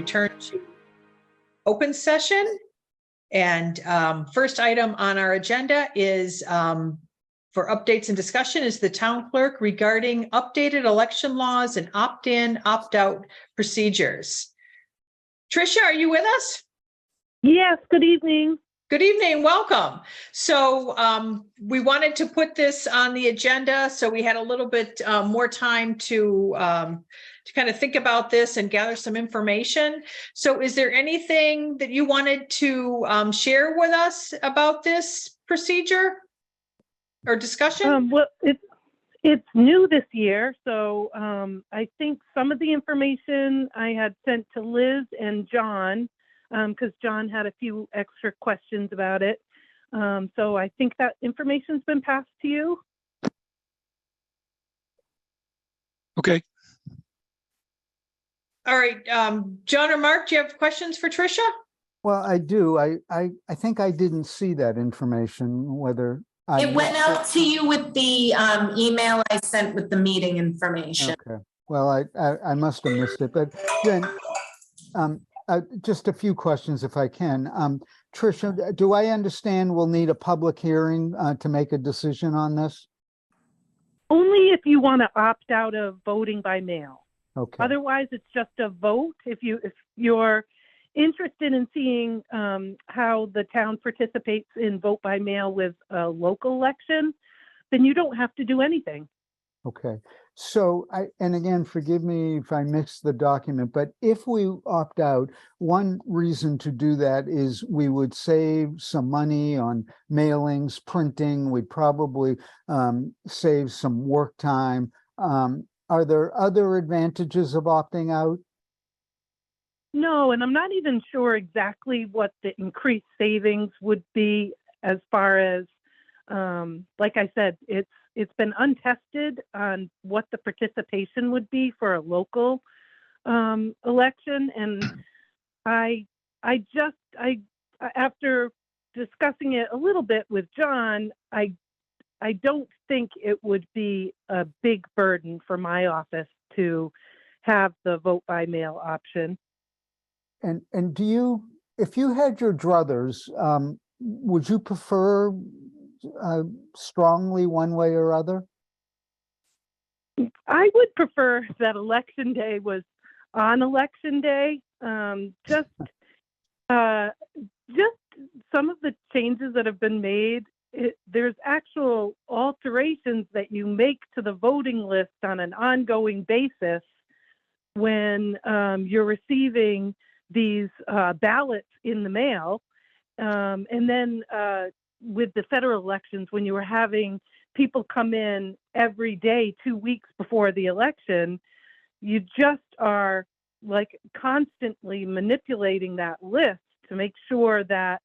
return to open session. And first item on our agenda is for updates and discussion is the town clerk regarding updated election laws and opt-in, opt-out procedures. Tricia, are you with us? Yes, good evening. Good evening, welcome. So we wanted to put this on the agenda, so we had a little bit more time to kind of think about this and gather some information. So is there anything that you wanted to share with us about this procedure or discussion? Well, it's new this year, so I think some of the information I had sent to Liz and John, because John had a few extra questions about it. So I think that information's been passed to you. Okay. All right, John or Mark, do you have questions for Tricia? Well, I do. I think I didn't see that information, whether it went out to you with the email I sent with the meeting information. Okay. Well, I must have missed it, but then just a few questions if I can. Tricia, do I understand we'll need a public hearing to make a decision on this? Only if you want to opt out of voting by mail. Okay. Otherwise, it's just a vote. If you're interested in seeing how the town participates in vote by mail with a local election, then you don't have to do anything. Okay. So and again, forgive me if I missed the document, but if we opt out, one reason to do that is we would save some money on mailings, printing. We'd probably save some work time. Are there other advantages of opting out? No, and I'm not even sure exactly what the increased savings would be as far as, like I said, it's been untested on what the participation would be for a local election. And I after discussing it a little bit with John, I don't think it would be a big burden for my office to have the vote by mail option. And do you, if you had your druthers, would you prefer strongly one way or other? I would prefer that election day was on election day. Just some of the changes that have been made, there's actual alterations that you make to the voting list on an ongoing basis when you're receiving these ballots in the mail. And then with the federal elections, when you were having people come in every day, 2 weeks before the election, you just are like constantly manipulating that list to make sure that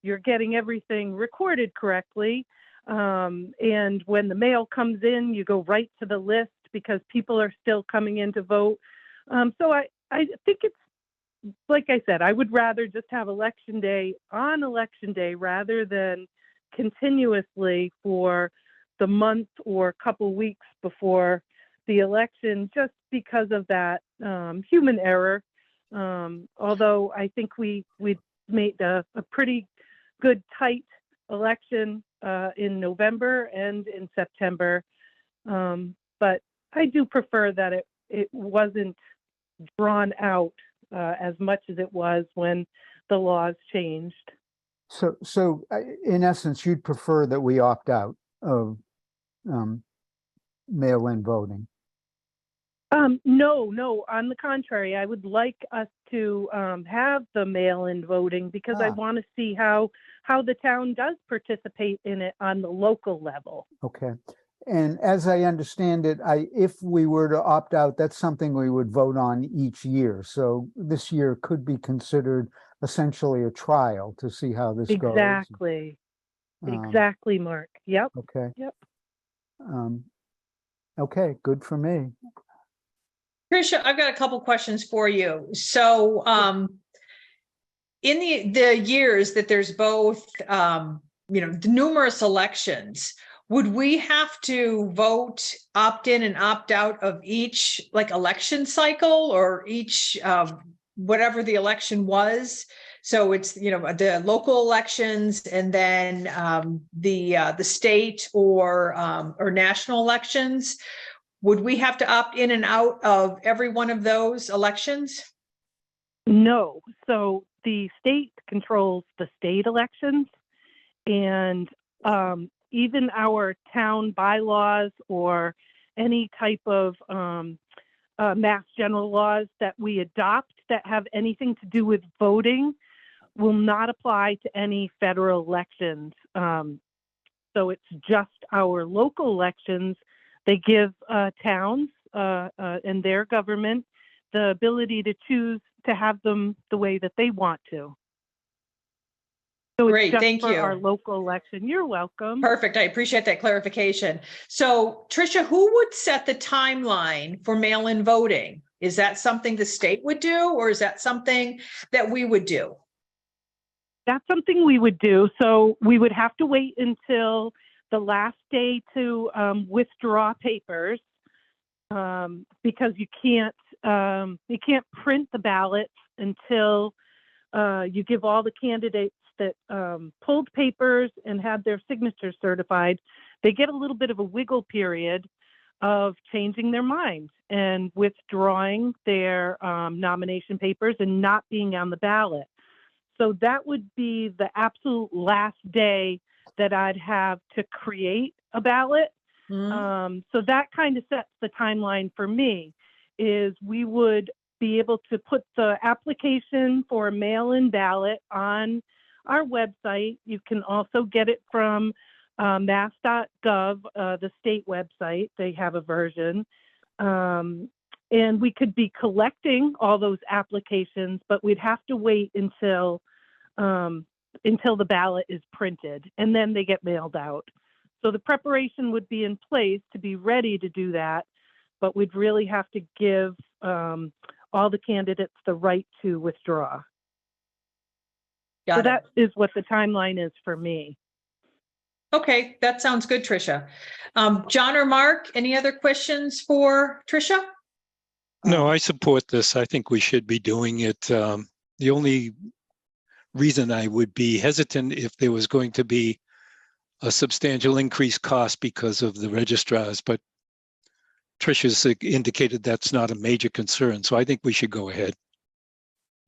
you're getting everything recorded correctly. And when the mail comes in, you go right to the list because people are still coming in to vote. So I think it's, like I said, I would rather just have election day on election day rather than continuously for the month or couple weeks before the election, just because of that human error. Although I think we made a pretty good tight election in November and in September. But I do prefer that it wasn't drawn out as much as it was when the laws changed. So in essence, you'd prefer that we opt out of mail-in voting? No, on the contrary, I would like us to have the mail-in voting because I want to see how the town does participate in it on the local level. Okay. And as I understand it, if we were to opt out, that's something we would vote on each year. So this year could be considered essentially a trial to see how this goes. Exactly, Mark. Yep. Okay. Yep. Okay, good for me. Tricia, I've got a couple questions for you. So in the years that there's both, the numerous elections, would we have to vote opt in and opt out of each election cycle or each whatever the election was. So it's, the local elections and then the state or national elections. Would we have to opt in and out of every one of those elections? No. So the state controls the state elections, and even our town bylaws or any type of mass general laws that we adopt that have anything to do with voting will not apply to any federal elections. So it's just our local elections. They give towns and their government the ability to choose to have them the way that they want to. So it's Great, just thank for you. our local election. You're welcome. Perfect. I appreciate that clarification. So, Tricia, who would set the timeline for mail-in voting? Is that something the state would do, or is that something that we would do? That's something we would do. So we would have to wait until the last day to withdraw papers because you can't print the ballots until you give all the candidates that pulled papers and had their signatures certified. They get a little bit of a wiggle period of changing their mind and withdrawing their nomination papers and not being on the ballot. So that would be the absolute last day that I'd have to create a ballot. So that kind of sets the timeline for me, is we would be able to put the application for a mail-in ballot on our website. You can also get it from mass.gov, the state website. They have a version. And we could be collecting all those applications, but we'd have to wait until the ballot is printed, and then they get mailed out. So the preparation would be in place to be ready to do that, but we'd really have to give all the candidates the right to withdraw. So that is what the timeline is for me. Okay, that sounds good, Tricia. John or Mark, any other questions for Tricia? No, I support this. I think we should be doing it. The only reason I would be hesitant if there was going to be a substantial increased cost because of the registrars, but Tricia's indicated that's not a major concern, so I think we should go ahead.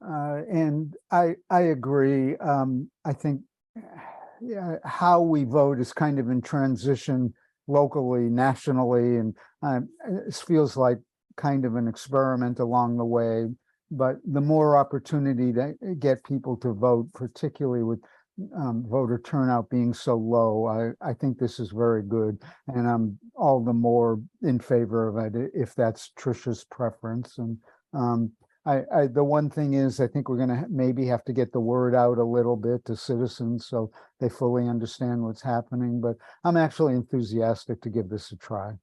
And I agree. I think how we vote is kind of in transition locally, nationally, and it feels like kind of an experiment along the way. But the more opportunity to get people to vote, particularly with voter turnout being so low, I think this is very good, and I'm all the more in favor of it if that's Tricia's preference. And the one thing is, I think we're going to maybe have to get the word out a little bit to citizens so they fully understand what's happening. But I'm actually enthusiastic to give this a try.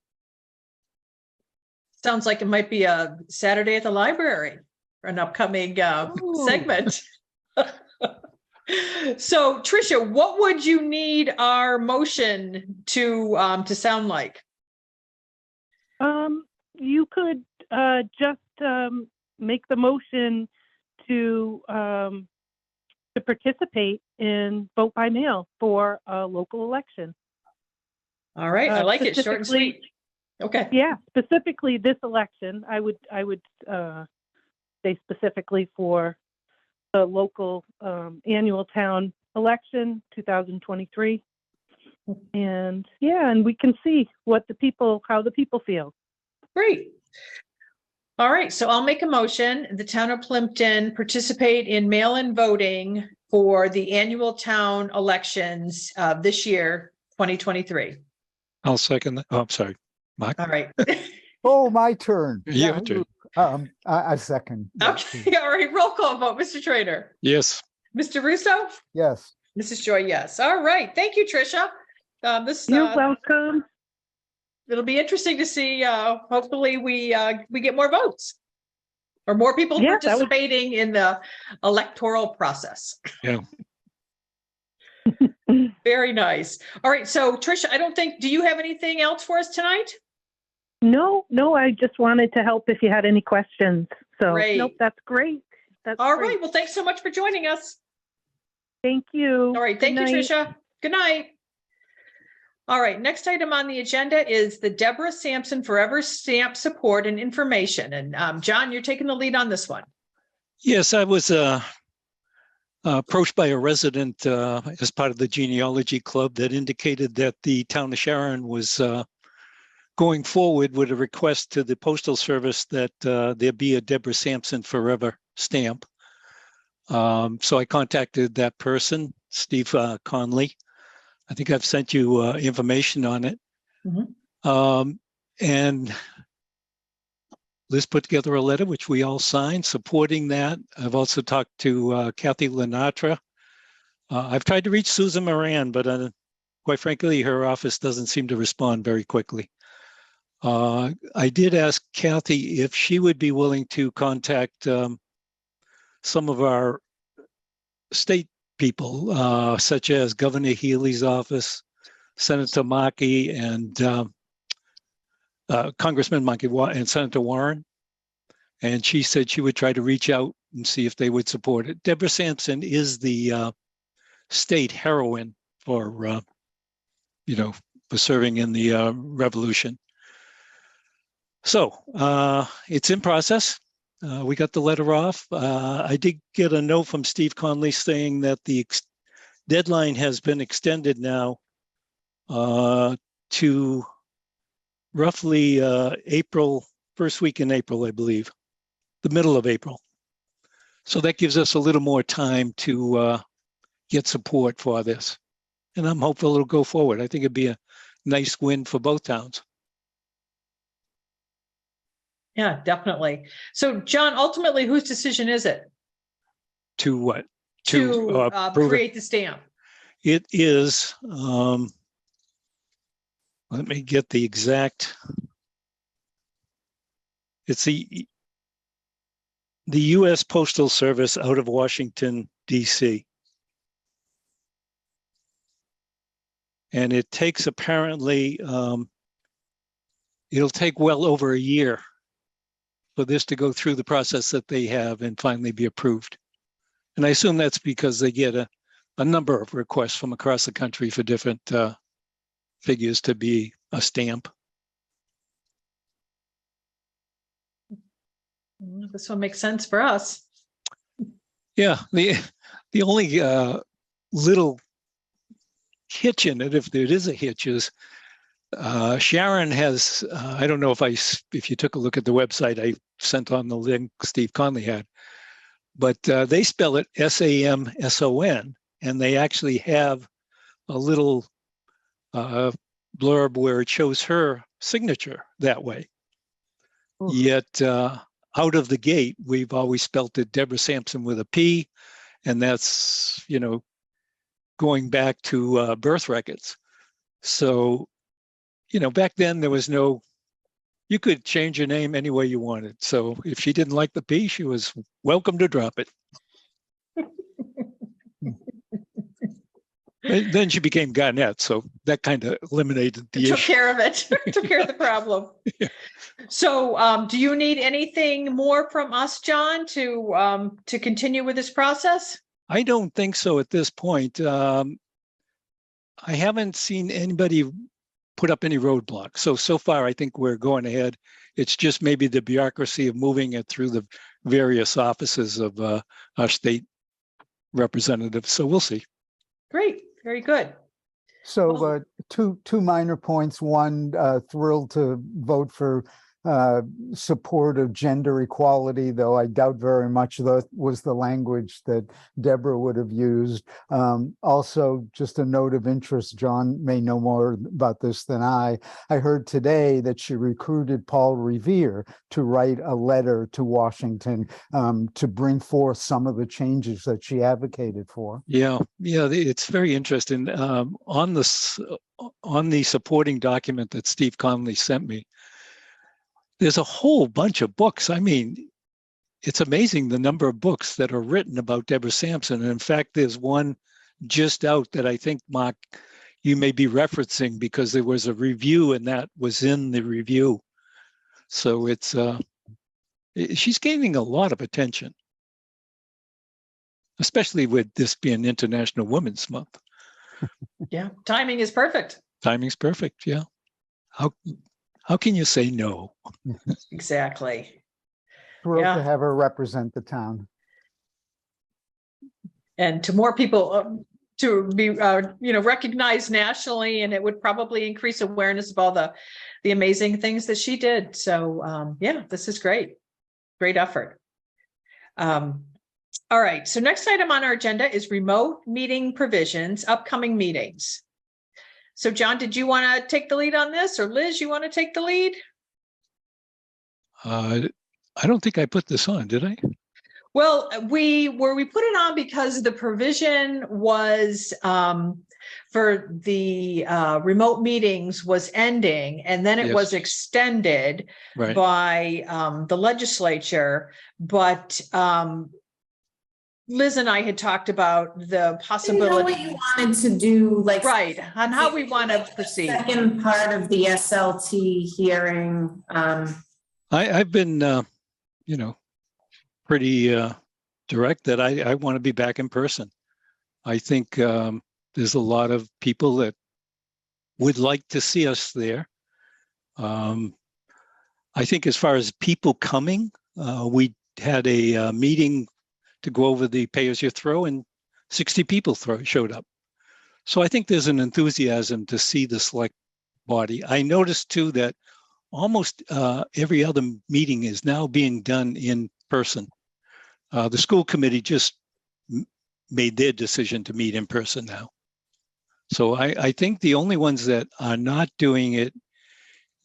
Sounds like it might be a Saturday at the library for an upcoming segment. So, Tricia, what would you need our motion to sound like? You could just make the motion to participate in vote by mail for a local election. All right, I like it, short and sweet. Okay. Yeah, specifically this election, I would say specifically for the local annual town election 2023. And yeah, and we can see how the people feel. Great. All right, so I'll make a motion. The town of Plympton participate in mail-in voting for the annual town elections this year, 2023. I'll second that. Oh, I'm sorry, Mark. All right. Oh, my turn. Your turn. I second. Okay, all right, roll call vote. Mr. Trader? Yes. Mr. Russo? Yes. Mrs. Joy, yes. All right, thank you, Tricia. You're welcome. It'll be interesting to see. Hopefully, we get more votes or more people participating in the electoral process. Yeah. Very nice. All right, so Tricia, do you have anything else for us tonight? No, I just wanted to help if you had any questions. So Great. nope, that's great. That's All great. right. Well, thanks so much for joining us. Thank you. All right. Thank you, Tricia. Good night. All right. Next item on the agenda is the Deborah Sampson Forever Stamp Support and Information. And John, you're taking the lead on this one. Yes, I was approached by a resident as part of the genealogy club that indicated that the town of Sharon was going forward with a request to the Postal Service that there be a Deborah Sampson Forever stamp. So I contacted that person, Steve Conley. I think I've sent you information on it. Mm-hmm. And Liz put together a letter, which we all signed, supporting that. I've also talked to Kathy Lenatra. I've tried to reach Susan Moran, but quite frankly, her office doesn't seem to respond very quickly. I did ask Kathy if she would be willing to contact some of our state people, such as Governor Healy's office, Senator Markey, and Congressman Markey and Senator Warren. And she said she would try to reach out and see if they would support it. Deborah Sampson is the state heroine for, for serving in the revolution. So it's in process. We got the letter off. I did get a note from Steve Conley saying that the deadline has been extended now to roughly April, first week in April, I believe, the middle of April. So that gives us a little more time to get support for this. And I'm hopeful it'll go forward. I think it'd be a nice win for both towns. Yeah, definitely. So, John, ultimately, whose decision is it? To what? To create the stamp. It is, let me get the exact, it's the U.S. Postal Service out of Washington, D.C. And it takes apparently, it'll take well over a year for this to go through the process that they have and finally be approved. And I assume that's because they get a number of requests from across the country for different figures to be a stamp. This one makes sense for us. Yeah, the only little hitch in it, if there is a hitch, is Sharon has, I don't know if you took a look at the website I sent on the link Steve Conley had, but they spell it Samson, and they actually have a little blurb where it shows her signature that way. Ooh. Yet out of the gate, we've always spelt it Deborah Sampson with a P, and that's, going back to birth records. So, back then there was no, you could change your name any way you wanted. So if she didn't like the P, she was welcome to drop it. And then she became Garnett, so that kind of eliminated the issue. Took care of it. Took care of the problem. Yeah. So do you need anything more from us, John, to continue with this process? I don't think so at this point. I haven't seen anybody put up any roadblocks. So far, I think we're going ahead. It's just maybe the bureaucracy of moving it through the various offices of our state representatives. So we'll see. Great. Very good. So two minor points. One, thrilled to vote for support of gender equality, though I doubt very much that was the language that Deborah would have used. Also, just a note of interest, John may know more about this than I heard today that she recruited Paul Revere to write a letter to Washington to bring forth some of the changes that she advocated for. Yeah, it's very interesting. On the supporting document that Steve Conley sent me, there's a whole bunch of books. I mean, it's amazing the number of books that are written about Deborah Sampson. And in fact, there's one just out that I think, Mark, you may be referencing because there was a review and that was in the review. So it's, she's gaining a lot of attention. especially with this being International Women's Month. Yeah, timing is perfect. Timing's perfect. Yeah. How can you say no? Exactly. Thrilled Yeah. to have her represent the town. And to more people to be, recognized nationally, and it would probably increase awareness of all the amazing things that she did. So yeah, this is great. Great effort. All right. So next item on our agenda is remote meeting provisions, upcoming meetings. So John, did you want to take the lead on this, or Liz, you want to take the lead? I don't think I put this on, did I? Well, we put it on because the provision was for the remote meetings was ending, and then it was extended by the legislature. But Liz and I had talked about the possibility. You know what you wanted to do, like on how we want to proceed. Second part of the SLT hearing. I've been, pretty direct that I want to be back in person. I think there's a lot of people that would like to see us there. I think as far as people coming, we had a meeting to go over the pay-as-you-throw, and 60 people showed up. So I think there's an enthusiasm to see the select body. I noticed too that almost every other meeting is now being done in person. The school committee just made their decision to meet in person now. So I think the only ones that are not doing it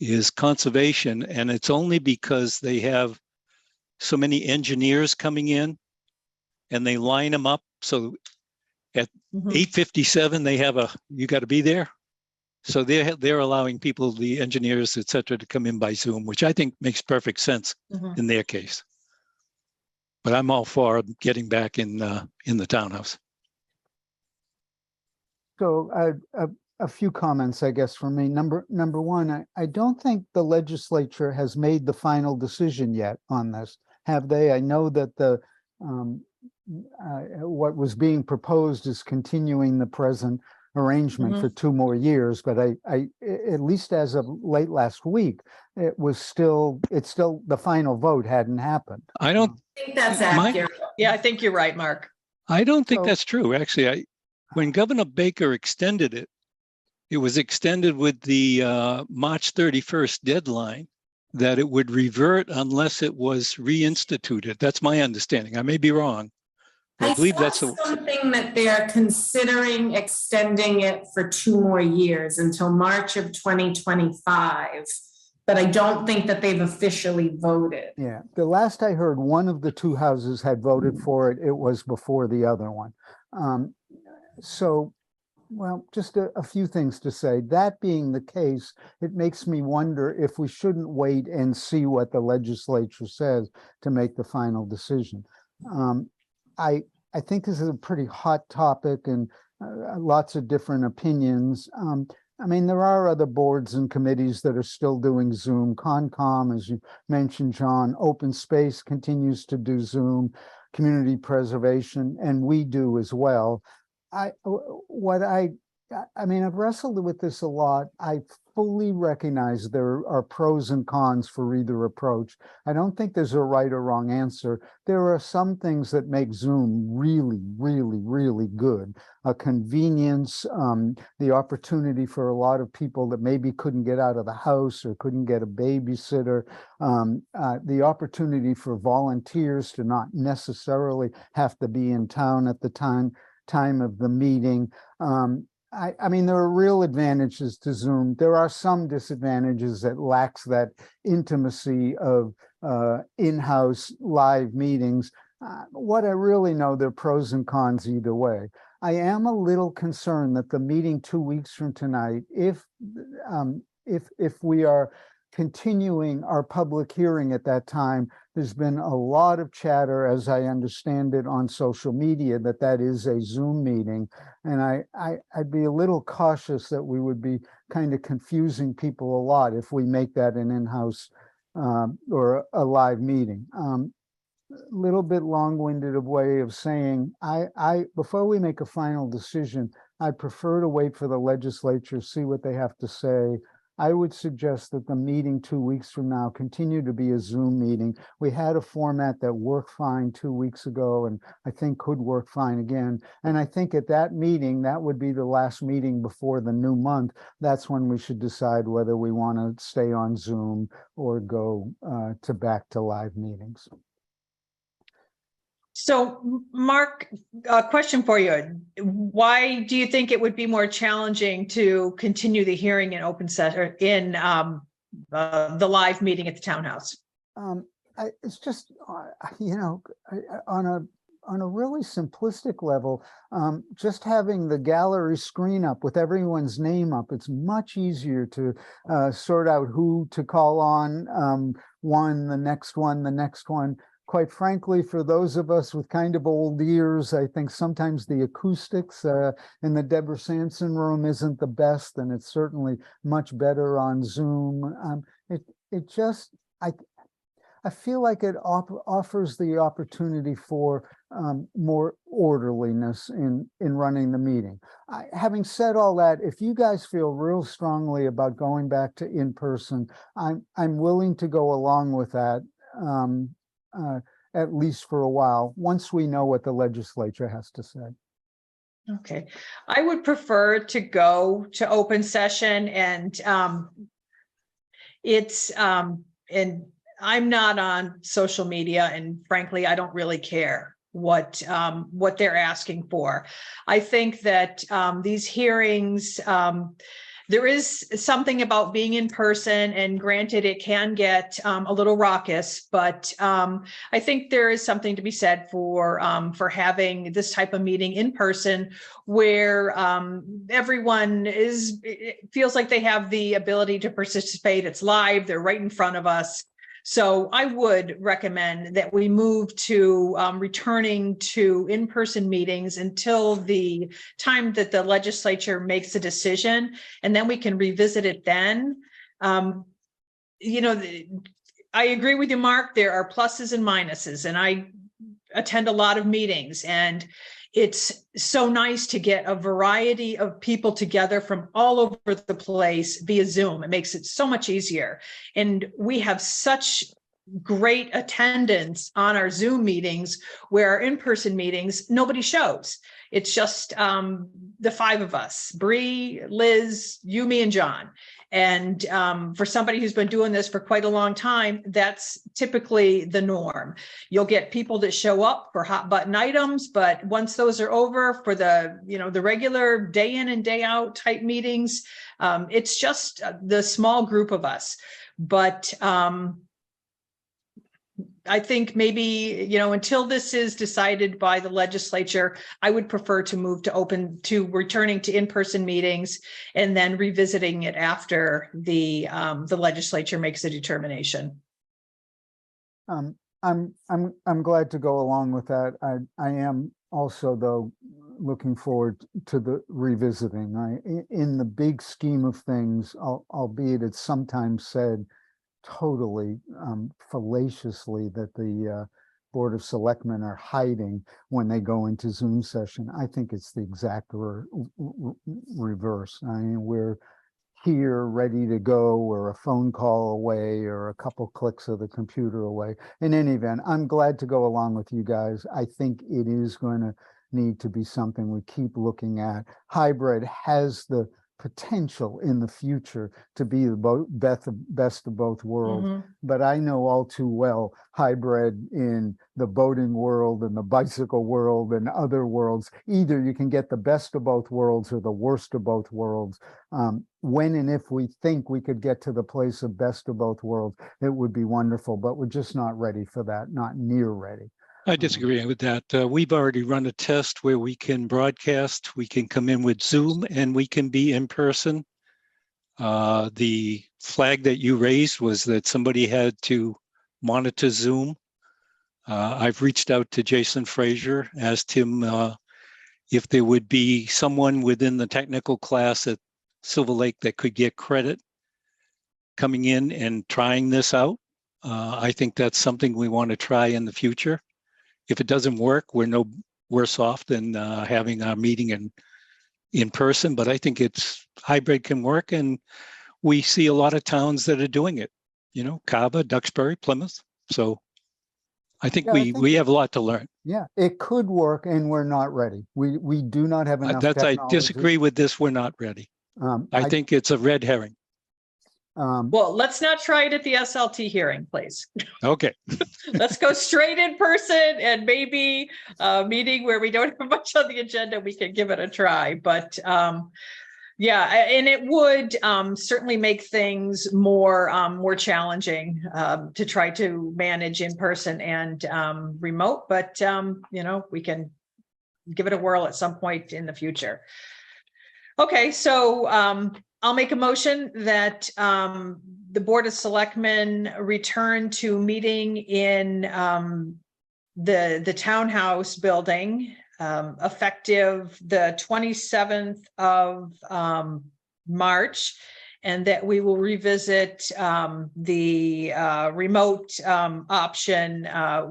is conservation, and it's only because they have so many engineers coming in and they line them up. So at 8:57, they have you got to be there. So they're allowing people, the engineers, et cetera, to come in by Zoom, which I think makes perfect sense in their case. But I'm all for getting back in the townhouse. So a few comments, I guess, from me. Number one, I don't think the legislature has made the final decision yet on this, have they? I know that the what was being proposed is continuing the present arrangement for 2 more years, but I at least as of late last week, it's still the final vote hadn't happened. I don't think that's accurate. Yeah, I think you're right, Mark. I don't think that's true. Actually, when Governor Baker extended it, it was extended with the March 31st deadline that it would revert unless it was reinstituted. That's my understanding. I may be wrong. I believe that's something that they're considering extending it for 2 more years until March of 2025. But I don't think that they've officially voted. Yeah, the last I heard, one of the 2 houses had voted for it. It was before the other one. So, well, just a few things to say. That being the case, it makes me wonder if we shouldn't wait and see what the legislature says to make the final decision. I think this is a pretty hot topic and lots of different opinions. I mean, there are other boards and committees that are still doing Zoom. Concom, as you mentioned, John, Open Space continues to do Zoom, community preservation, and we do as well. I mean, I've wrestled with this a lot. I fully recognize there are pros and cons for either approach. I don't think there's a right or wrong answer. There are some things that make Zoom really, really, really good. A convenience, the opportunity for a lot of people that maybe couldn't get out of the house or couldn't get a babysitter, the opportunity for volunteers to not necessarily have to be in town at the time of the meeting. I mean, there are real advantages to Zoom. There are some disadvantages that lacks that intimacy of in-house live meetings. What I really know, there are pros and cons either way. I am a little concerned that the meeting 2 weeks from tonight, if we are continuing our public hearing at that time, there's been a lot of chatter, as I understand it, on social media that is a Zoom meeting. And I'd be a little cautious that we would be kind of confusing people a lot if we make that an in-house or a live meeting. little bit long-winded of way of saying, before we make a final decision, I prefer to wait for the legislature, see what they have to say. I would suggest that the meeting 2 weeks from now continue to be a Zoom meeting. We had a format that worked fine 2 weeks ago, and I think could work fine again. And I think at that meeting, that would be the last meeting before the new month. That's when we should decide whether we want to stay on Zoom or go back to live meetings. So, Mark, a question for you. Why do you think it would be more challenging to continue the hearing in open session in the live meeting at the townhouse? It's just, on a really simplistic level, just having the gallery screen up with everyone's name up, it's much easier to sort out who to call on, the next one. Quite frankly, for those of us with kind of old ears, I think sometimes the acoustics in the Deborah Sampson room isn't the best, and it's certainly much better on Zoom. I feel like it offers the opportunity for more orderliness in running the meeting. Having said all that, if you guys feel real strongly about going back to in-person, I'm willing to go along with that. At least for a while, once we know what the legislature has to say. Okay, I would prefer to go to open session, and and I'm not on social media, and frankly, I don't really care what they're asking for. I think that these hearings, there is something about being in person, and granted, it can get a little raucous, but I think there is something to be said for having this type of meeting in person, where everyone feels like they have the ability to participate. It's live; they're right in front of us. So I would recommend that we move to returning to in-person meetings until the time that the legislature makes a decision, and then we can revisit it then. I agree with you, Mark. There are pluses and minuses, and I attend a lot of meetings, and it's so nice to get a variety of people together from all over the place via Zoom. It makes it so much easier. And we have such great attendance on our Zoom meetings, where our in-person meetings, nobody shows. It's just the five of us, Bree, Liz, you, me, and John. And for somebody who's been doing this for quite a long time, that's typically the norm. You'll get people that show up for hot button items, but once those are over, for the regular day in and day out type meetings, it's just the small group of us. But I think maybe, until this is decided by the legislature, I would prefer to move to returning to in-person meetings, and then revisiting it after the legislature makes a determination. I'm glad to go along with that. I am also, though, looking forward to the revisiting. In the big scheme of things, albeit it's sometimes said totally fallaciously that the Board of Selectmen are hiding when they go into Zoom session. I think it's the exact reverse. I mean, we're here ready to go, or a phone call away, or a couple clicks of the computer away. In any event, I'm glad to go along with you guys. I think it is going to need to be something we keep looking at. Hybrid has the potential in the future to be the best of both worlds. Mm-hmm. But I know all too well hybrid in the boating world and the bicycle world and other worlds. Either you can get the best of both worlds or the worst of both worlds. When and if we think we could get to the place of best of both worlds, it would be wonderful, but we're just not ready for that, not near ready. I disagree with that. We've already run a test where we can broadcast, we can come in with Zoom, and we can be in person. The flag that you raised was that somebody had to monitor Zoom. I've reached out to Jason Frazier, asked him if there would be someone within the technical class at Silver Lake that could get credit coming in and trying this out. I think that's something we want to try in the future. If it doesn't work, we're no worse off than having our meeting in person, but I think it's hybrid can work, and we see a lot of towns that are doing it, you know, Carver, Duxbury, Plymouth. So I think Yeah, I think we have a lot to learn. Yeah, it could work, and we're not ready. We do not have enough I technology. disagree with this. We're not ready. I think it's a red herring. Well, let's not try it at the SLT hearing, please. Okay. Let's go straight in person, and maybe a meeting where we don't have much on the agenda, we can give it a try. But yeah, and it would certainly make things more challenging to try to manage in person and remote. But you know, we can give it a whirl at some point in the future. Okay, so I'll make a motion that the Board of Selectmen return to meeting in the townhouse building effective the 27th of March, and that we will revisit the remote option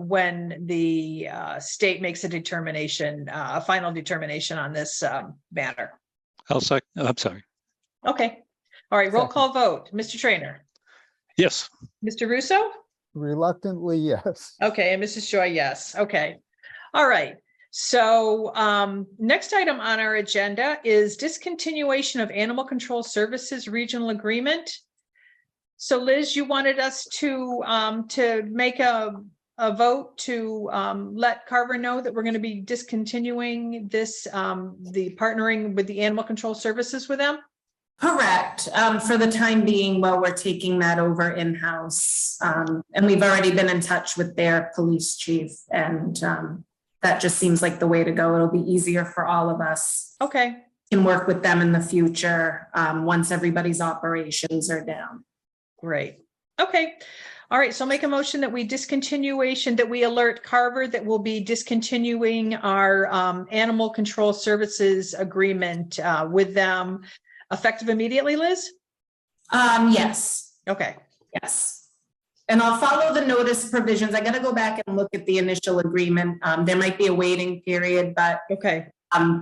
when the state makes a determination, a final determination on this matter. I'm sorry. Okay. All right. Roll call vote. Mr. Trainer. Yes. Mr. Russo. Reluctantly, yes. Okay. And Mrs. Joy, yes. Okay. All right. So next item on our agenda is discontinuation of Animal Control Services Regional Agreement. So Liz, you wanted us to make a vote to let Carver know that we're going to be discontinuing this, the partnering with the Animal Control Services with them? Correct. For the time being, while we're taking that over in-house. And we've already been in touch with their police chief, and that just seems like the way to go. It'll be easier for all of us. Okay. Can work with them in the future once everybody's operations are down. Great. Okay. All right. So I'll make a motion that we alert Carver that we'll be discontinuing our animal control services agreement with them effective immediately, Liz? Yes. Okay. Yes. And I'll follow the notice provisions. I got to go back and look at the initial agreement. There might be a waiting period, but okay.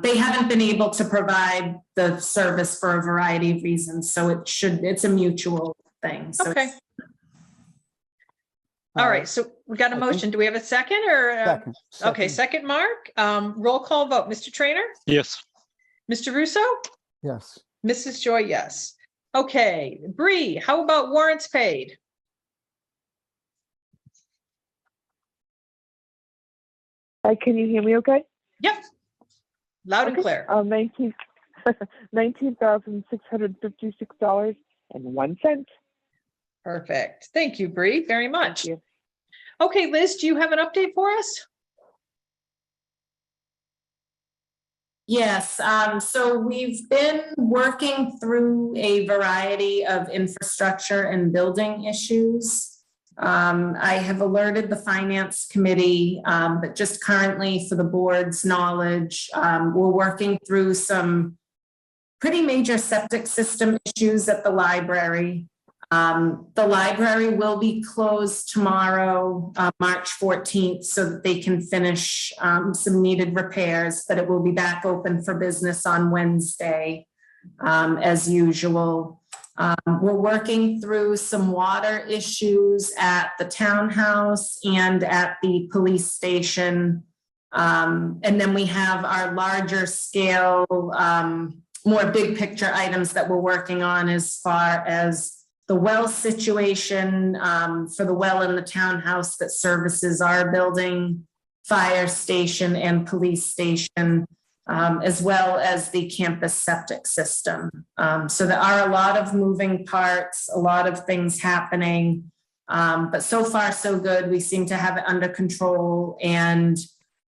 They haven't been able to provide the service for a variety of reasons. So it's a mutual thing. So okay. All right. So we got a motion. Do we have a second or? Second. Okay. Second, Mark. Roll call vote. Mr. Trainer? Yes. Mr. Russo? Yes. Mrs. Joy, yes. Okay. Bree, how about warrants paid? Can you hear me okay? Yep. Loud and clear. $19,656.01. Perfect. Thank you, Bree, very much. Thank you. Okay, Liz, do you have an update for us? yes. So we've been working through a variety of infrastructure and building issues. I have alerted the finance committee, but just currently for the board's knowledge, we're working through some pretty major septic system issues at the library. The library will be closed tomorrow, March 14th, so that they can finish some needed repairs, but it will be back open for business on Wednesday, as usual. We're working through some water issues at the townhouse and at the police station. And then we have our larger scale, more big picture items that we're working on as far as the well situation for the well in the townhouse that services our building, fire station and police station, as well as the campus septic system. So there are a lot of moving parts, a lot of things happening, but so far so good. We seem to have it under control, and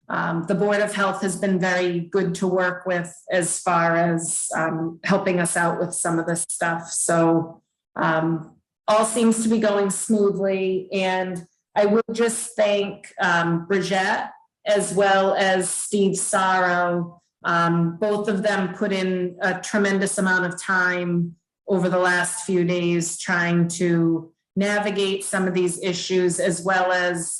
the Board of Health has been very good to work with as far as helping us out with some of this stuff. So all seems to be going smoothly, and I will just thank Bridget as well as Steve Sorrow. Both of them put in a tremendous amount of time over the last few days trying to navigate some of these issues, as well as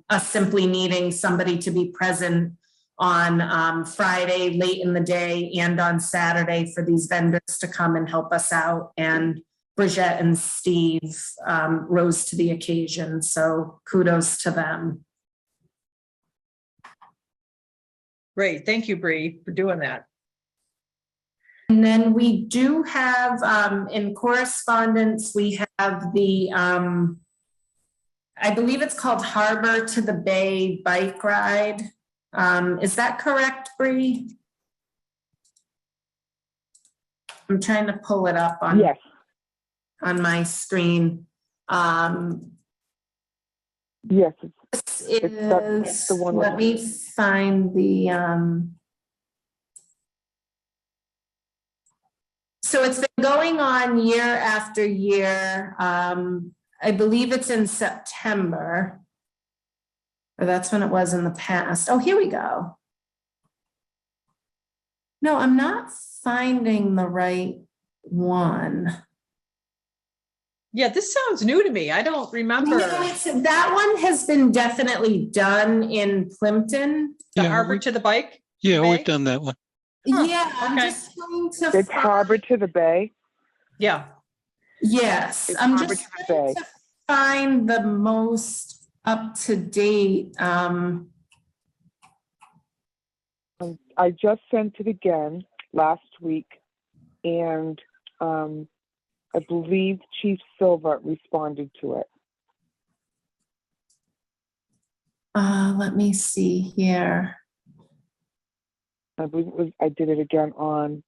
us simply needing somebody to be present on Friday late in the day and on Saturday for these vendors to come and help us out. And Bridget and Steve rose to the occasion, so kudos to them. Great. Thank you, Bree, for doing that. And then we do have, in correspondence, we have the, I believe it's called Harbor to the Bay bike ride. Is that correct, Bree? I'm trying to pull it up on, Yes. on my screen. Yes. This that's is, the one let with- me find the, so it's been going on year after year. I believe it's in September. Or that's when it was in the past. Oh, here we go. No, I'm not finding the right one. Yeah, this sounds new to me. I don't remember No, that one has been definitely done in Plympton. the Yeah, Harbor we- to the Bike. Yeah, Bay? we've done that one. Huh, Yeah, I'm okay. just trying to It's Harbor to the Bay. Yeah. Yes, It's I'm Harbor just to the trying Bay. to find the most up to date. I just sent it again last week, and I believe Chief Silva responded to it. Let me see here. I believe it was, I did it again on,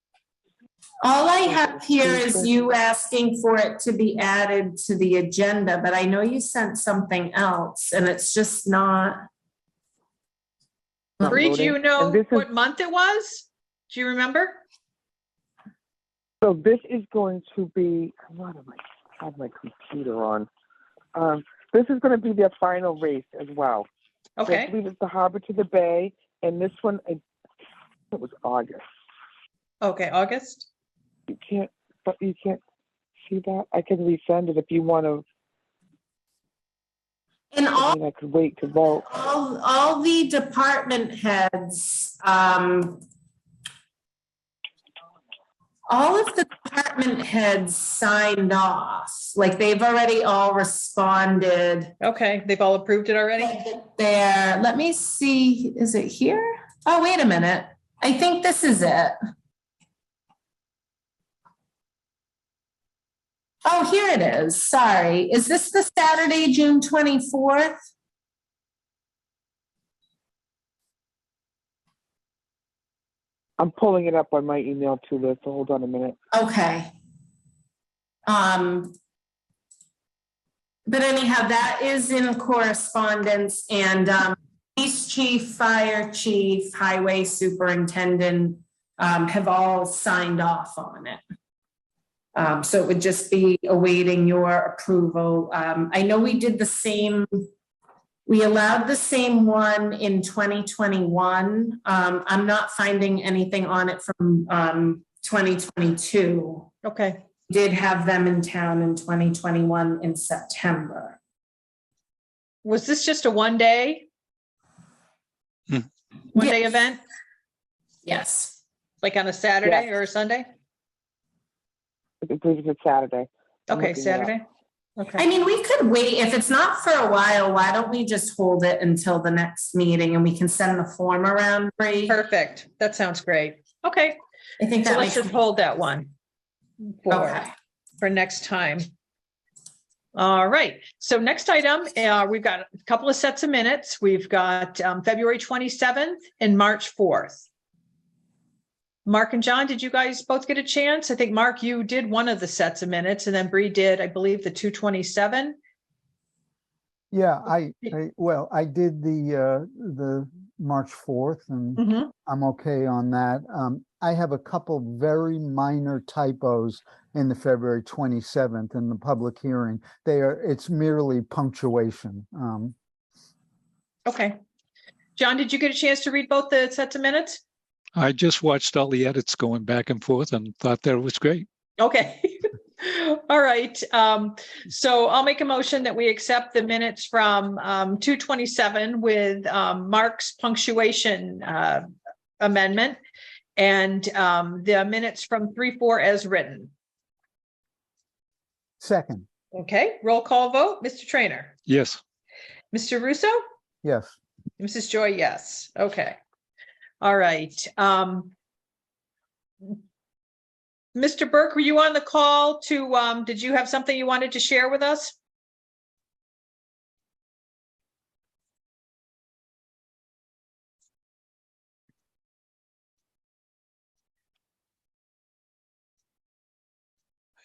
All I have here is you asking for it to be added to the agenda, but I know you sent something else and it's just not. Bree, do you know And this is- what month it was? Do you remember? so this is going to be, I want to have my computer on. This is going to be their final race as well. I Okay. believe it's the Harbor to the Bay, and this one, it was August. Okay, August. You can't see that? I can resend it if you want to. And I mean, I could wait to vote. all the department heads, all of the department heads signed off, like they've already all responded. Okay, they've all approved it already? There, let me see, is it here? Oh, wait a minute. I think this is it. Oh, here it is. Sorry. Is this the Saturday, June 24th? I'm pulling it up on my email too, Liz, so hold on a minute. Okay. But anyhow, that is in correspondence, and police chief, fire chief, highway superintendent have all signed off on it. So it would just be awaiting your approval. I know we did the same, we allowed the same one in 2021. I'm not finding anything on it from 2022. Okay. Did have them in town in 2021 in September. Was this just a one day? Hmm. One day Yes. event, Yes. like on a Saturday or a Sunday? I believe it's Saturday. I'm Okay, looking it up. Saturday. I Okay, mean, we could wait. If it's not for a while, why don't we just hold it until the next meeting and we can send the form around, Bree? perfect. That sounds great. Okay, I think so that let's makes. just hold that one Okay. for next time. All right, so next item, we've got a couple of sets of minutes. We've got February 27th and March 4th. Mark and John, did you guys both get a chance? I think, Mark, you did one of the sets of minutes, and then Bree did, I believe, the 227. Yeah, I did the March 4th, and Mhm. I'm okay on that. I have a couple very minor typos in the February 27th in the public hearing. It's merely punctuation. Okay. John, did you get a chance to read both the sets of minutes? I just watched all the edits going back and forth and thought that was great. Okay. All right. So I'll make a motion that we accept the minutes from 227 with Mark's punctuation amendment and the minutes from 3-4 as written. Second, Okay, roll call vote. Mr. Trainer, Yes. Mr. Russo, yes. Mrs. Joy, yes. Okay. All right. Mr. Burke, were you on the call to, did you have something you wanted to share with us?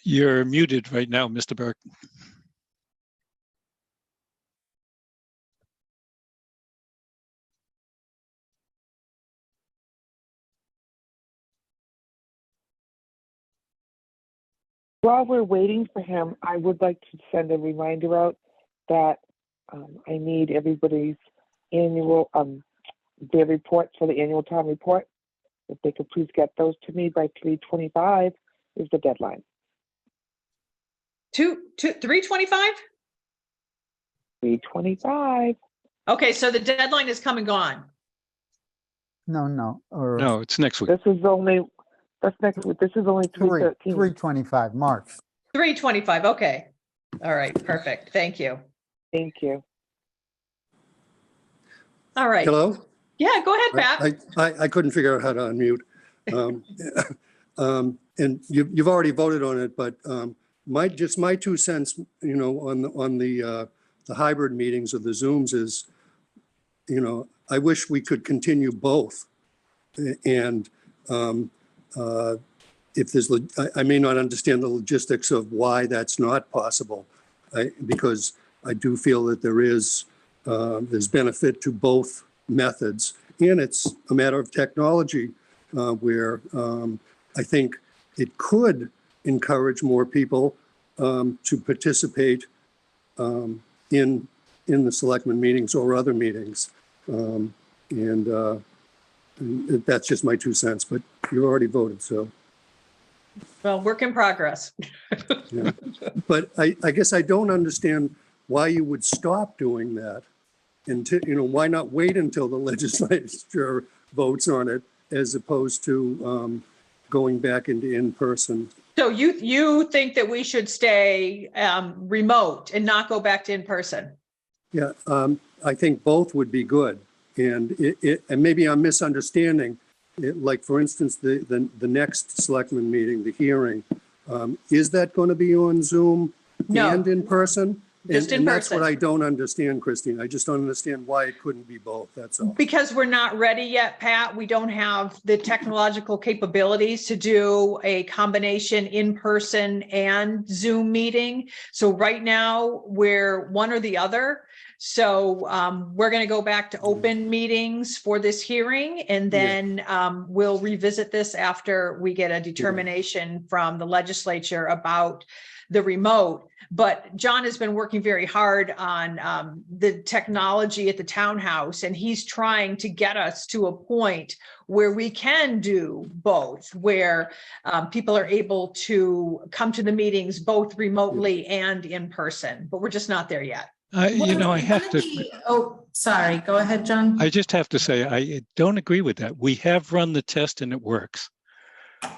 You're muted right now, Mr. Burke. While we're waiting for him, I would like to send a reminder out that I need everybody's annual, their reports for the annual town report. If they could please get those to me by 3:25 is the deadline. 325? 3:25. Okay, so the deadline is come and gone. No, or No, it's next week. That's next week. This is only 3:13. 325, March. 325, okay. All right, perfect. Thank you. Thank you. All right. Hello? Yeah, go ahead, Pat. I couldn't figure out how to unmute. And you've already voted on it, but my 2 cents, on the hybrid meetings or the Zooms is, I wish we could continue both. And if there's, I may not understand the logistics of why that's not possible, because I do feel that there's benefit to both methods, and it's a matter of technology where I think it could encourage more people to participate in the selectmen meetings or other meetings, and that's just my 2 cents. But you already voted, so. Well, work in progress. Yeah. But I guess I don't understand why you would stop doing that. And why not wait until the legislature votes on it as opposed to going back into in-person? So you think that we should stay remote and not go back to in-person? Yeah, I think both would be good. And and maybe I'm misunderstanding. Like, for instance, the next selectmen meeting, the hearing, is that going to be on Zoom No. and in person? Just in and that's person. what I don't understand, Christine. I just don't understand why it couldn't be both. That's all. Because we're not ready yet, Pat. We don't have the technological capabilities to do a combination in-person and Zoom meeting. So right now we're one or the other. So we're going to go back to open meetings for this hearing, and then we'll revisit this after we get a determination from the legislature about the remote. But John has been working very hard on the technology at the townhouse, and he's trying to get us to a point where we can do both, where people are able to come to the meetings both remotely and in person, but we're just not there yet. I have to. Oh, sorry. Go ahead, John. I just have to say, I don't agree with that. We have run the test and it works.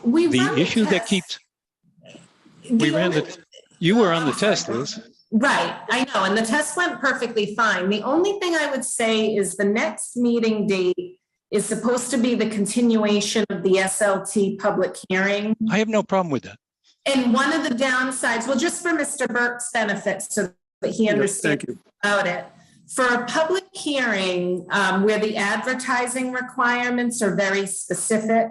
The issue that keeps, we ran the, you were on the test, Liz. Right, I know, and the test went perfectly fine. The only thing I would say is the next meeting date is supposed to be the continuation of the SLT public hearing. I have no problem with that. And one of the downsides, well, just for Mr. Burke's benefit, so that he understands about it, for a public hearing where the advertising requirements are very specific,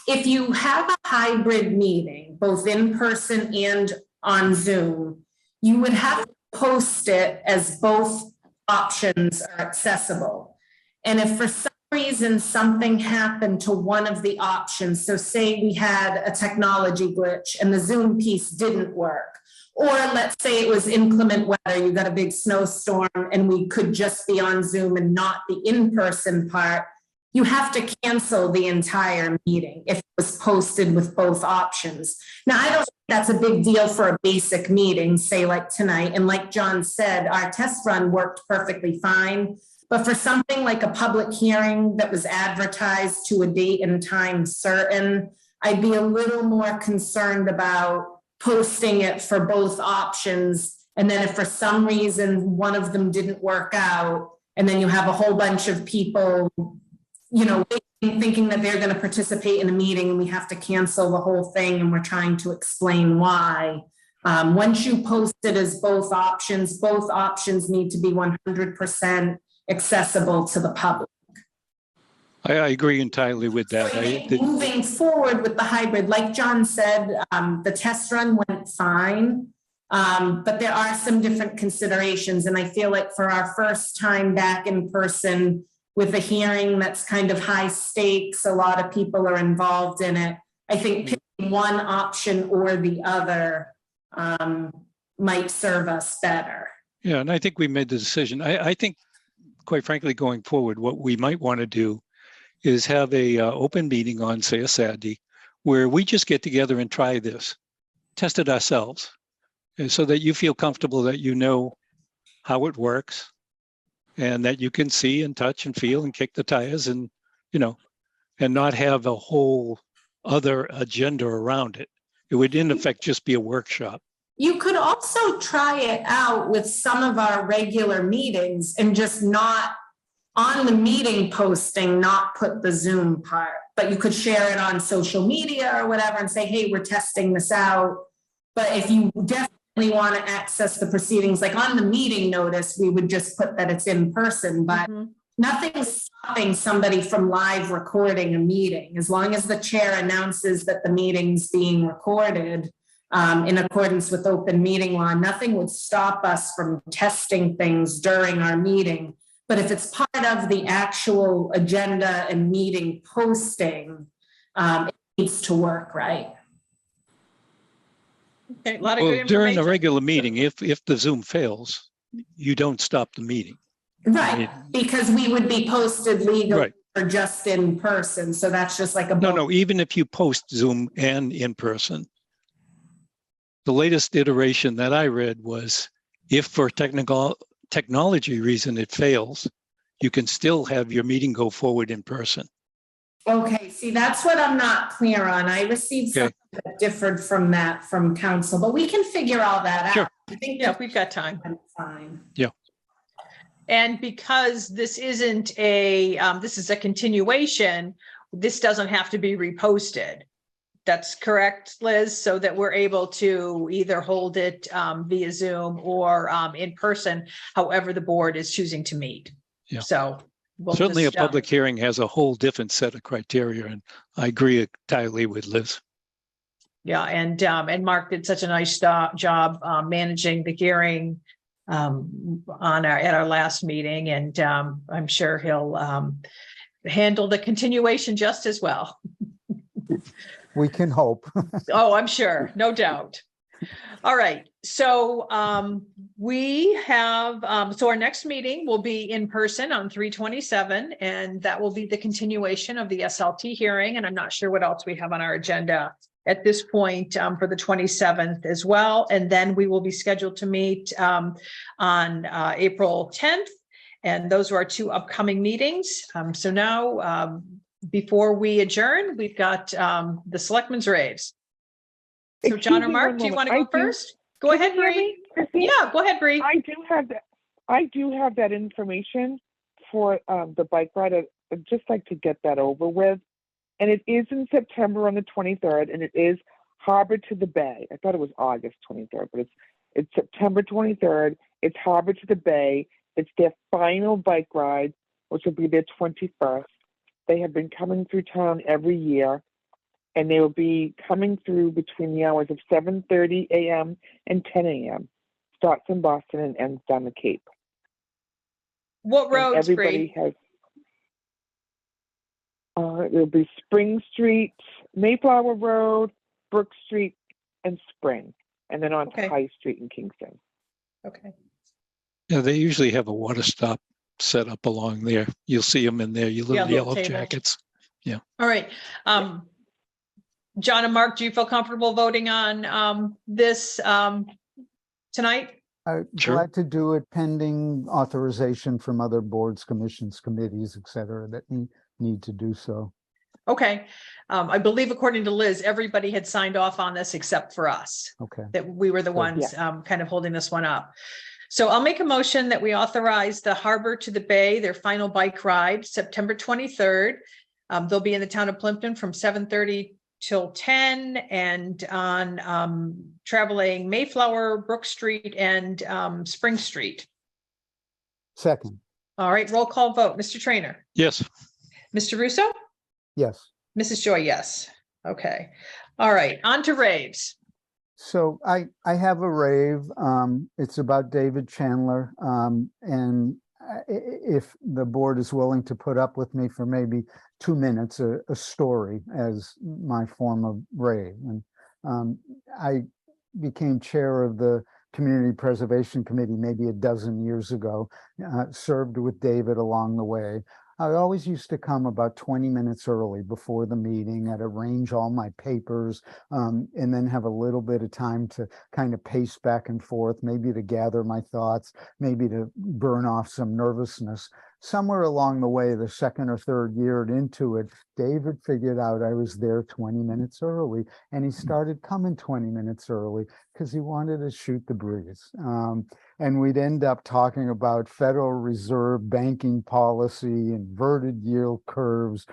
if you have a hybrid meeting, both in person and on Zoom, you would have to post it as both options are accessible. And if for some reason something happened to one of the options, so say we had a technology glitch and the Zoom piece didn't work, or let's say it was inclement weather, you got a big snowstorm and we could just be on Zoom and not the in-person part, you have to cancel the entire meeting if it was posted with both options. Now, I don't that's a big deal for a basic meeting, say like tonight. And like John said, our test run worked perfectly fine. But for something like a public hearing that was advertised to a date and time certain, I'd be a little more concerned about posting it for both options. And then if for some reason one of them didn't work out, and then you have a whole bunch of people, you know, thinking that they're going to participate in a meeting and we have to cancel the whole thing and we're trying to explain why. Once you post it as both options need to be 100% accessible to the public. I agree entirely with that. Moving forward with the hybrid, like John said, the test run went fine, but there are some different considerations. And I feel like for our first time back in person with a hearing that's kind of high stakes, a lot of people are involved in it. I think picking one option or the other might serve us better. Yeah, and I think we made the decision. I think, quite frankly, going forward, what we might want to do is have a open meeting on, say, a Saturday, where we just get together and try this, test it ourselves, and so that you feel comfortable that you know how it works, and that you can see and touch and feel and kick the tires, and you know, and not have a whole other agenda around it. It would, in effect, just be a workshop. You could also try it out with some of our regular meetings and just not on the meeting posting, not put the Zoom part, but you could share it on social media or whatever and say, hey, we're testing this out. But if you definitely want to access the proceedings, like on the meeting notice, we would just put that it's in person, but nothing's stopping somebody from live recording a meeting. As long as the chair announces that the meeting's being recorded in accordance with open meeting law, nothing would stop us from testing things during our meeting. But if it's part of the actual agenda and meeting posting, it needs to work right. Okay, a lot of good information. During a regular meeting, if the Zoom fails, you don't stop the meeting. Right, because we would be posted legally or just in person. So that's just like a no, even if you post Zoom and in person. The latest iteration that I read was if for technology reason it fails, you can still have your meeting go forward in person. Okay, see, that's what I'm not clear on. I received something that differed from that from council, but we can figure all that out. I think we've got time. Fine. Yeah. And because this isn't a, this is a continuation, this doesn't have to be reposted. That's correct, Liz, so that we're able to either hold it via Zoom or in person, however the board is choosing to meet. Yeah. So we'll certainly just, a public hearing has a whole different set of criteria, and I agree entirely with Liz. Yeah, and Mark did such a nice job managing the hearing at our last meeting, and I'm sure he'll handle the continuation just as well. We can hope. Oh, I'm sure, no doubt. All right, so we have, so our next meeting will be in person on 3/27, and that will be the continuation of the SLT hearing, and I'm not sure what else we have on our agenda at this point for the 27th as well. And then we will be scheduled to meet on April 10th, and those are our two upcoming meetings. So now, before we adjourn, we've got the Selectmen's raves. So John or Mark, do you want to go first? Go ahead, Bree. Yeah, go ahead, Bree. I do have that information for the bike ride. I'd just like to get that over with. And it is in September on the 23rd, and it is Harbor to the Bay. I thought it was August 23rd, but it's September 23rd. It's Harbor to the Bay. It's their final bike ride, which will be their 21st. They have been coming through town every year, and they will be coming through between the hours of 7:30 a.m. and 10 a.m. Starts in Boston and ends down the Cape. What roads, everybody Bree? has. It'll be Spring Street, Mayflower Road, Brook Street, and Spring, and then on to High Street in Kingston. Okay. Yeah, they usually have a water stop set up along there. You'll see them in there. You little yellow table. jackets. Yeah. All right. John and Mark, do you feel comfortable voting on this tonight? Sure. Glad to do it pending authorization from other boards, commissions, committees, et cetera, that need to do so. Okay. I believe according to Liz, everybody had signed off on this except for us. Okay. That we were the ones kind of holding this one up. So I'll make a motion that we authorize the Harbor to the Bay, their final bike ride, September 23rd. They'll be in the town of Plympton from 7:30 till 10 and on traveling Mayflower, Brook Street and Spring Street. Second. All right, roll call vote. Mr. Trainer. Yes. Mr. Russo. Yes. Mrs. Joy, yes. Okay. All right, on to raves. So I have a rave. It's about David Chandler. And if the board is willing to put up with me for maybe 2 minutes, a story as my form of rave. And I became chair of the Community Preservation Committee maybe a dozen years ago, served with David along the way. I always used to come about 20 minutes early before the meeting. I'd arrange all my papers and then have a little bit of time to kind of pace back and forth, maybe to gather my thoughts, maybe to burn off some nervousness. Somewhere along the way, the second or third year into it, David figured out I was there 20 minutes early, and he started coming 20 minutes early because he wanted to shoot the breeze. And we'd end up talking about Federal Reserve banking policy, inverted yield curves,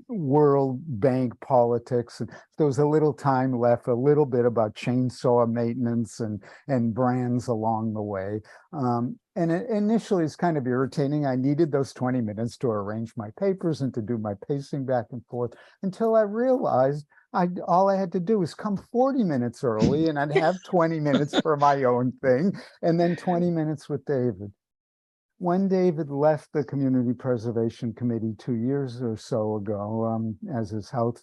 World Bank politics. And there was a little time left, a little bit about chainsaw maintenance and brands along the way. And initially it's kind of irritating. I needed those 20 minutes to arrange my papers and to do my pacing back and forth until I realized all I had to do was come 40 minutes early and I'd have 20 minutes for my own thing and then 20 minutes with David. When David left the Community Preservation Committee 2 years or so ago, as his health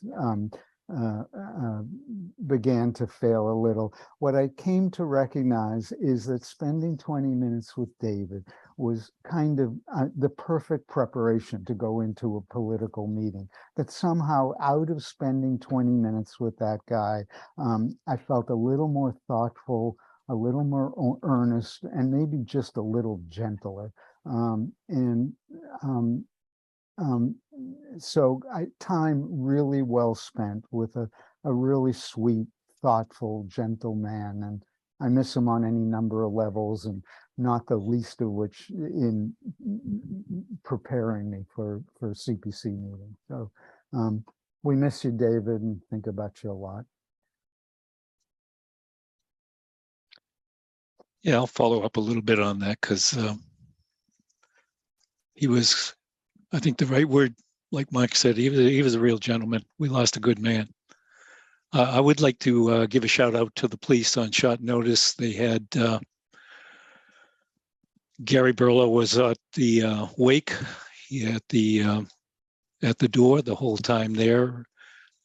began to fail a little, what I came to recognize is that spending 20 minutes with David was kind of the perfect preparation to go into a political meeting. That somehow out of spending 20 minutes with that guy, I felt a little more thoughtful, a little more earnest, and maybe just a little gentler. So time really well spent with a really sweet, thoughtful, gentle man. And I miss him on any number of levels, and not the least of which in preparing me for CPC meeting. So we miss you, David, and think about you a lot. Yeah, I'll follow up a little bit on that because he was, I think the right word, like Mike said, he was a real gentleman. We lost a good man. I would like to give a shout out to the police on short notice. They had Gary Burlow was at the wake, he at the door the whole time there,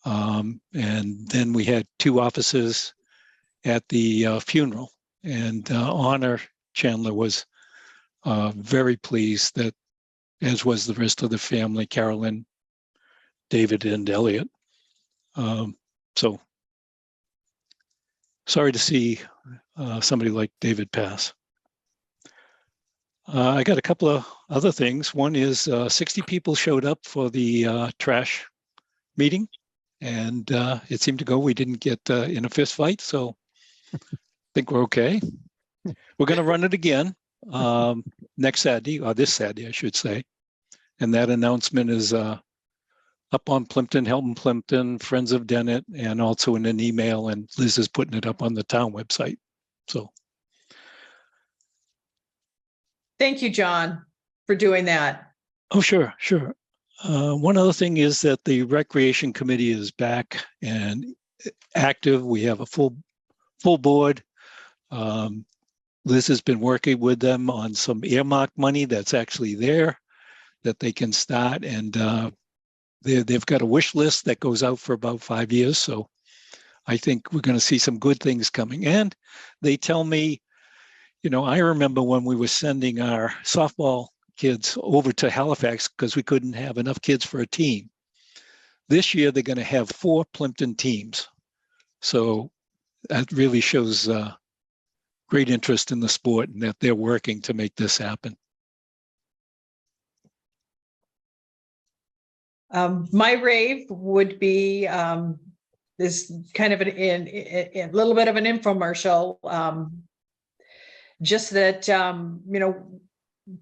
and then we had 2 officers at the funeral. And Honor Chandler was very pleased that, as was the rest of the family, Carolyn, David, and Elliot. So sorry to see somebody like David pass. I got a couple of other things. One is 60 people showed up for the trash meeting, and it seemed to go. We didn't get in a fist fight, so I think we're okay. We're going to run it again next Saturday, or this Saturday, I should say. And that announcement is up on Plympton, Helton Plympton, Friends of Dennett, and also in an email, and Liz is putting it up on the town website. So. Thank you, John, for doing that. Oh, sure. One other thing is that the Recreation Committee is back and active. We have a full board. Liz has been working with them on some earmark money that's actually there that they can start, and they've got a wish list that goes out for about 5 years. So I think we're going to see some good things coming. And they tell me, you know, I remember when we were sending our softball kids over to Halifax because we couldn't have enough kids for a team. This year, they're going to have 4 Plympton teams. So that really shows great interest in the sport and that they're working to make this happen. My rave would be this kind of a little bit of an infomercial. Just that,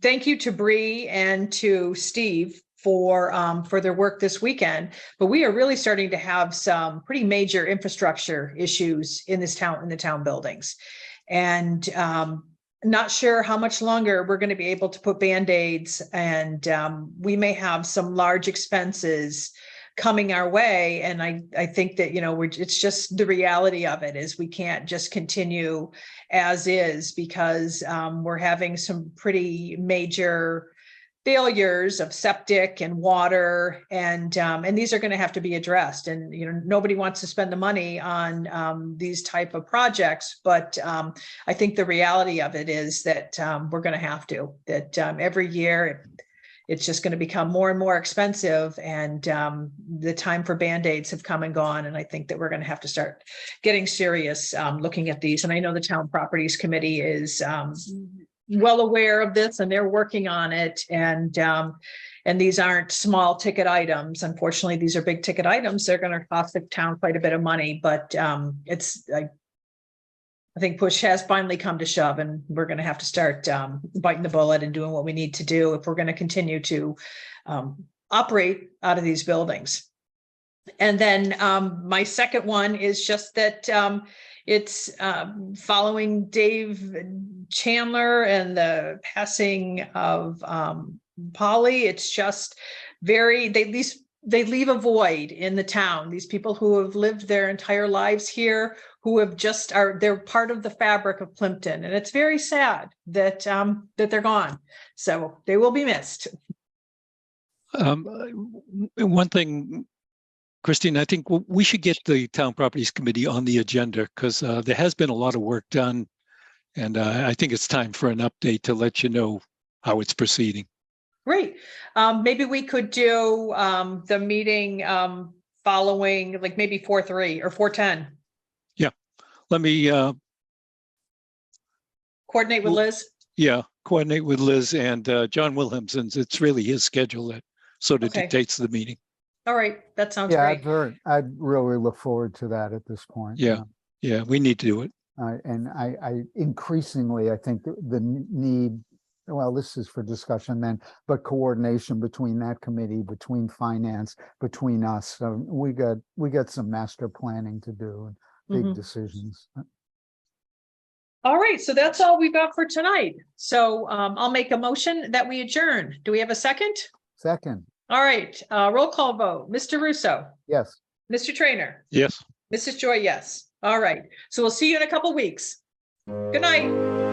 thank you to Bree and to Steve for their work this weekend, but we are really starting to have some pretty major infrastructure issues in this town, in the town buildings. And not sure how much longer we're going to be able to put Band-Aids, and we may have some large expenses coming our way. And I think that, it's just the reality of it is we can't just continue as is, because we're having some pretty major failures of septic and water, and these are going to have to be addressed. And nobody wants to spend the money on these type of projects, but I think the reality of it is that we're going to have to. That every year it's just going to become more and more expensive, and the time for Band-Aids have come and gone. And I think that we're going to have to start getting serious looking at these. And I know the Town Properties Committee is well aware of this, and they're working on it. And these aren't small ticket items. Unfortunately, these are big ticket items. They're going to cost the town quite a bit of money, but I think push has finally come to shove, and we're going to have to start biting the bullet and doing what we need to do if we're going to continue to operate out of these buildings. And then my second one is just that it's following Dave Chandler and the passing of Polly. It's just they leave a void in the town. These people who have lived their entire lives here, who have they're part of the fabric of Plympton. And it's very sad that they're gone. So they will be missed. One thing, Christine, I think we should get the Town Properties Committee on the agenda, because there has been a lot of work done. And I think it's time for an update to let you know how it's proceeding. Great. Maybe we could do the meeting following, like maybe 4:03 or 4:10. Yeah. Let me coordinate with Liz. Yeah, coordinate with Liz and John Williamson. It's really his schedule that sort of dictates the meeting. All right, that sounds great. I'd really look forward to that at this point. Yeah, yeah, we need to do it. And I increasingly, I think the need, well, this is for discussion then, but coordination between that committee, between finance, between us. So we got some master planning to do and big decisions. All right, so that's all we've got for tonight. So I'll make a motion that we adjourn. Do we have a second? Second. All right, roll call vote. Mr. Russo? Yes. Mr. Trainer? Yes. Mrs. Joy, yes. All right, so we'll see you in a couple weeks. Good night.